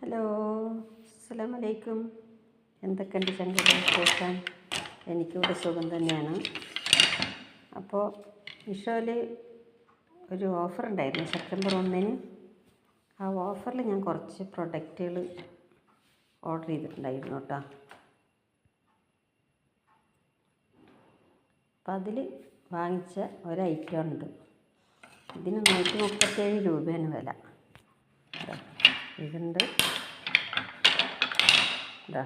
Hello, അസ്സലാമു അലൈക്കും. എന്തൊക്കെയുണ്ട് ചങ്കുകൾ കേൾക്കാൻ? എനിക്കിവിടെ സുഖം തന്നെയാണ്. അപ്പോൾ മീഷോയിൽ ഒരു ഓഫർ ഉണ്ടായിരുന്നു സെപ്റ്റംബർ 1-ന്. ആ ഓഫറിൽ ഞാൻ കുറച്ച് പ്രൊഡക്റ്റുകൾ ഓർഡർ ചെയ്തിട്ടുണ്ടായിരുന്നു കേട്ടോ. അപ്പം അതിൽ വാങ്ങിച്ച ഒരൈറ്റമുണ്ട്. ഇതിന് 137 രൂപയാണ് വില. ഇതുണ്ട്, ഇതാ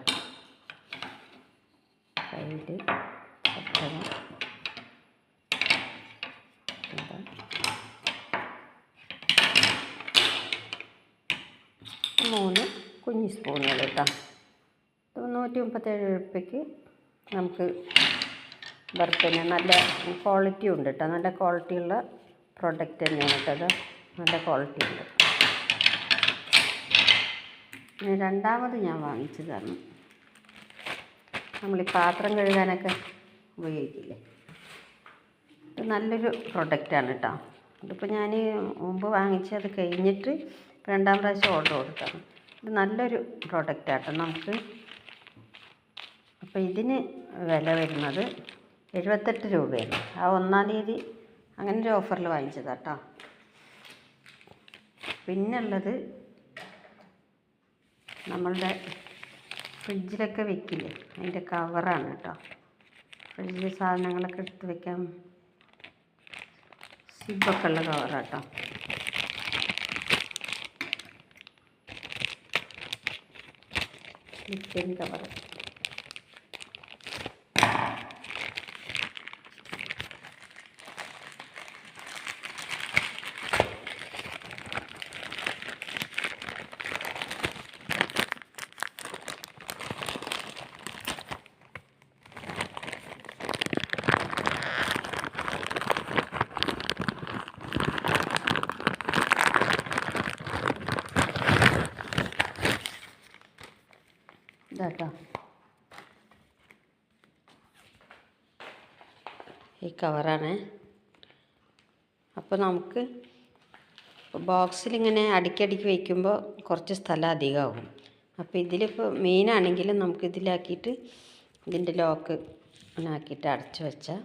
സൈഡ് ഒട്ടകം, ഇതാ 3 കുഞ്ഞി സ്പൂണുകൾ കേട്ടോ. 137 രൂപയ്ക്ക് നമുക്ക് ബർത്തന് നല്ല ക്വാളിറ്റി ഉണ്ട് കേട്ടോ. നല്ല ക്വാളിറ്റിയുള്ള പ്രൊഡക്റ്റ് തന്നെയാണ് കേട്ടോ. നല്ല ക്വാളിറ്റി ഉണ്ട്. രണ്ടാമത് ഞാൻ വാങ്ങിച്ചതാണ് നമ്മൾ ഈ പാത്രം കഴുകാനൊക്കെ ഉപയോഗിക്കില്ലേ. ഇത് നല്ലൊരു പ്രൊഡക്റ്റാണ് കേട്ടോ. ഇതിപ്പോൾ ഞാൻ മുമ്പ് വാങ്ങിച്ചത് കഴിഞ്ഞിട്ട് രണ്ടാം പ്രാവശ്യം ഓർഡർ കൊടുത്താണ്. ഇത് നല്ലൊരു പ്രൊഡക്റ്റാട്ടോ നമുക്ക്. അപ്പോൾ ഇതിന് വില വരുന്നത് 78 രൂപയാണ്. ആ 1-ാം തീയതി അങ്ങനെ ഒരു ഓഫറിൽ വാങ്ങിച്ചതാട്ടോ. പിന്നുള്ളത് നമ്മളുടെ ഫ്രിഡ്ജിലൊക്കെ വെക്കില്ലേ, അതിൻ്റെ കവറാണ് കേട്ടോ. ഫ്രിഡ്ജിൽ സാധനങ്ങളൊക്കെ എടുത്ത് വെക്കാൻ സിബൊക്കെ ഉള്ള കവറാട്ടോ. Liquid cover. ഇതാട്ടോ ഈ കവറാണ്. അപ്പോൾ നമുക്ക് ബോക്സിലിങ്ങനെ അടുക്കി വയ്ക്കുമ്പോൾ കുറച്ച് സ്ഥലം അധികമാകും. അപ്പോൾ ഇതിലിപ്പോൾ മീനാണെങ്കിലും നമുക്ക് ഇതിലാക്കിയിട്ട് ഇതിൻ്റെ ലോക്ക് ആക്കിയിട്ട് അടച്ചു വെച്ചാൽ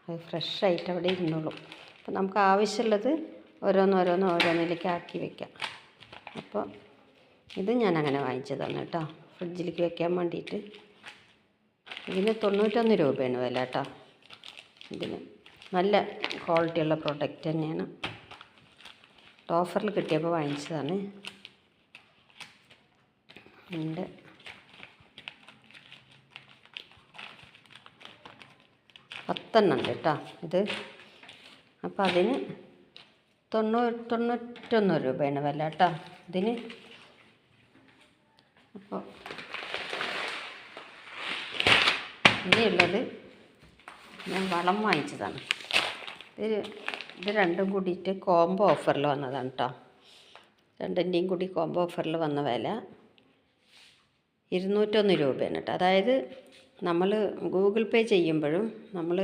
അത് ഫ്രഷായിട്ട് അവിടെ ഇരുന്നോളും. അപ്പോൾ നമുക്ക് ആവശ്യമുള്ളത് ഓരോന്നിലേക്ക് ആക്കി വയ്ക്കാം. അപ്പോൾ ഇത് ഞാനങ്ങനെ വാങ്ങിച്ചതാണ് കേട്ടോ, ഫ്രിഡ്ജിലേക്ക് വെക്കാൻ വേണ്ടിയിട്ട്. ഇതിന് 91 രൂപയാണ് വില കേട്ടോ. ഇതിന് നല്ല ക്വാളിറ്റിയുള്ള പ്രൊഡക്റ്റ് തന്നെയാണ്. ഓഫറിൽ കിട്ടിയപ്പോൾ വാങ്ങിച്ചതാണ്. ഉണ്ട് 10 ഉണ്ട് കേട്ടോ ഇത്. അപ്പോൾ അതിന് 91 രൂപയാണ് വില കേട്ടോ ഇതിന്. അപ്പോൾ ഇനിയുള്ളത് ഞാൻ വളം വാങ്ങിച്ചതാണ്. ഇത് രണ്ടും കൂടിയിട്ട് കോംബോ ഓഫറിൽ വന്നതാണ് കേട്ടോ. രണ്ടിൻ്റെയും കൂടി കോംബോ ഓഫറിൽ വന്ന വില 201 രൂപയാണ് കേട്ടോ. അതായത് നമ്മൾ ഗൂഗിൾ പേ ചെയ്യുമ്പോഴും നമ്മൾ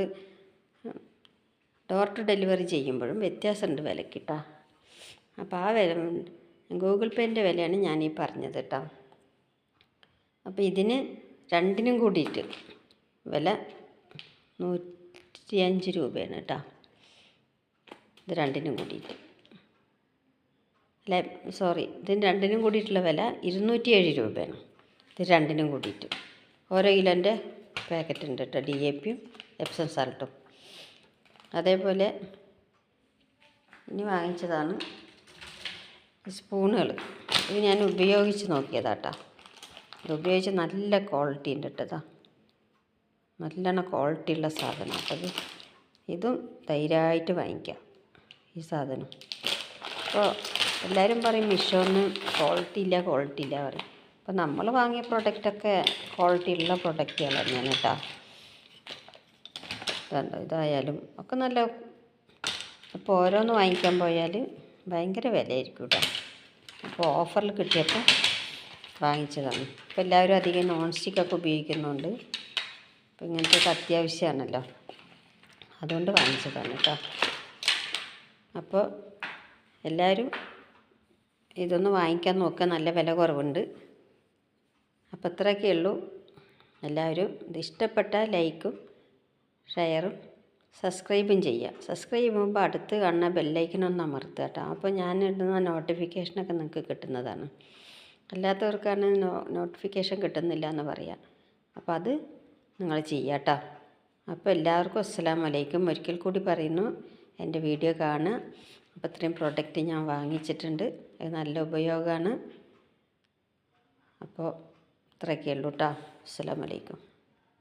ഡോർ ടു ഡെലിവറി ചെയ്യുമ്പോഴും വ്യത്യാസമുണ്ട് വിലയ്ക്ക് കേട്ടോ. അപ്പോൾ ആ വില ഗൂഗിൾ പേൻ്റെ വിലയാണ് ഞാനീ പറഞ്ഞത് കേട്ടോ. അപ്പോൾ ഇതിന് രണ്ടിനും കൂടിയിട്ട് വില 105 രൂപയാണ് കേട്ടോ. ഇത് രണ്ടിനും കൂടിയിട്ട് ഇതിന് രണ്ടിനും കൂടിയിട്ടുള്ള വില 207 രൂപയാണ്. ഇത് രണ്ടിനും കൂടിയിട്ട് ഓരോ കിലോൻ്റെ പാക്കറ്റ് ഉണ്ട് കേട്ടോ. DAPയും എപ്സം സാൾട്ടും. അതേപോലെ ഇനി വാങ്ങിച്ചതാണ് സ്പൂണുകൾ. ഇത് ഞാൻ ഉപയോഗിച്ച് നോക്കിയതാട്ടോ. ഇത് ഉപയോഗിച്ച് നല്ല ക്വാളിറ്റി ഉണ്ട് കേട്ടോ. നല്ലോണം ക്വാളിറ്റിയുള്ള സാധനം കേട്ടത്. ഇതും ധൈര്യമായിട്ട് വാങ്ങിക്കാം ഈ സാധനം. അപ്പോൾ എല്ലാവരും പറയും മീഷോന്ന് ക്വാളിറ്റി ഇല്ല പറയും. അപ്പോൾ നമ്മൾ വാങ്ങിയ പ്രൊഡക്റ്റൊക്കെ ക്വാളിറ്റി ഉള്ള പ്രൊഡക്റ്റുകൾ തന്നെയാണ് കേട്ടോ. ഇതായാലും ഒക്കെ നല്ല. അപ്പോൾ ഓരോന്ന് വാങ്ങിക്കാൻ പോയാൽ ഭയങ്കര വിലയായിരിക്കും കേട്ടോ. അപ്പോൾ ഓഫറിൽ കിട്ടിയപ്പോൾ വാങ്ങിച്ചതാണ്. ഇപ്പോൾ എല്ലാവരും അധികം നോൺ സ്റ്റിക്കൊക്കെ ഉപയോഗിക്കുന്നുണ്ട്. അപ്പോൾ ഇങ്ങനത്തെ അത്യാവശ്യമാണല്ലോ, അതുകൊണ്ട് വാങ്ങിച്ചതാണ് കേട്ടോ. അപ്പോൾ എല്ലാവരും ഇതൊന്ന് വാങ്ങിക്കാൻ നോക്കുക, നല്ല വില കുറവുണ്ട്. അപ്പോൾ ഇത്രയൊക്കെ ഉള്ളൂ. എല്ലാവരും ഇത് ഇഷ്ടപ്പെട്ടാൽ ലൈക്കും ഷെയറും സബ്സ്ക്രൈബും ചെയ്യുക. സബ്സ്ക്രൈബ് ചെയ്യുമ്പോൾ അടുത്ത് കാണുന്ന ബെല്ലൈക്കനൊന്ന് അമർത്തുക കേട്ടോ. അപ്പോൾ ഞാൻ ഇടുന്ന നോട്ടിഫിക്കേഷനൊക്കെ നിങ്ങൾക്ക് കിട്ടുന്നതാണ്. അല്ലാത്തവർക്കാണ് നോട്ടിഫിക്കേഷൻ കിട്ടുന്നില്ല എന്ന് പറയാം. അപ്പോൾ അത് നിങ്ങൾ ചെയ്യുക കേട്ടോ. അപ്പോൾ എല്ലാവർക്കും അസ്സലാമു അലൈക്കും. ഒരിക്കൽ കൂടി പറയുന്നു, എൻ്റെ വീഡിയോ കാണുക. അപ്പോൾ ഇത്രയും പ്രോഡക്റ്റ് ഞാൻ വാങ്ങിച്ചിട്ടുണ്ട്, അത് നല്ല ഉപയോഗമാണ്. അപ്പോൾ ഇത്രയൊക്കെ ഉള്ളൂ കേട്ടോ. അസ്സലാമു അലൈക്കും.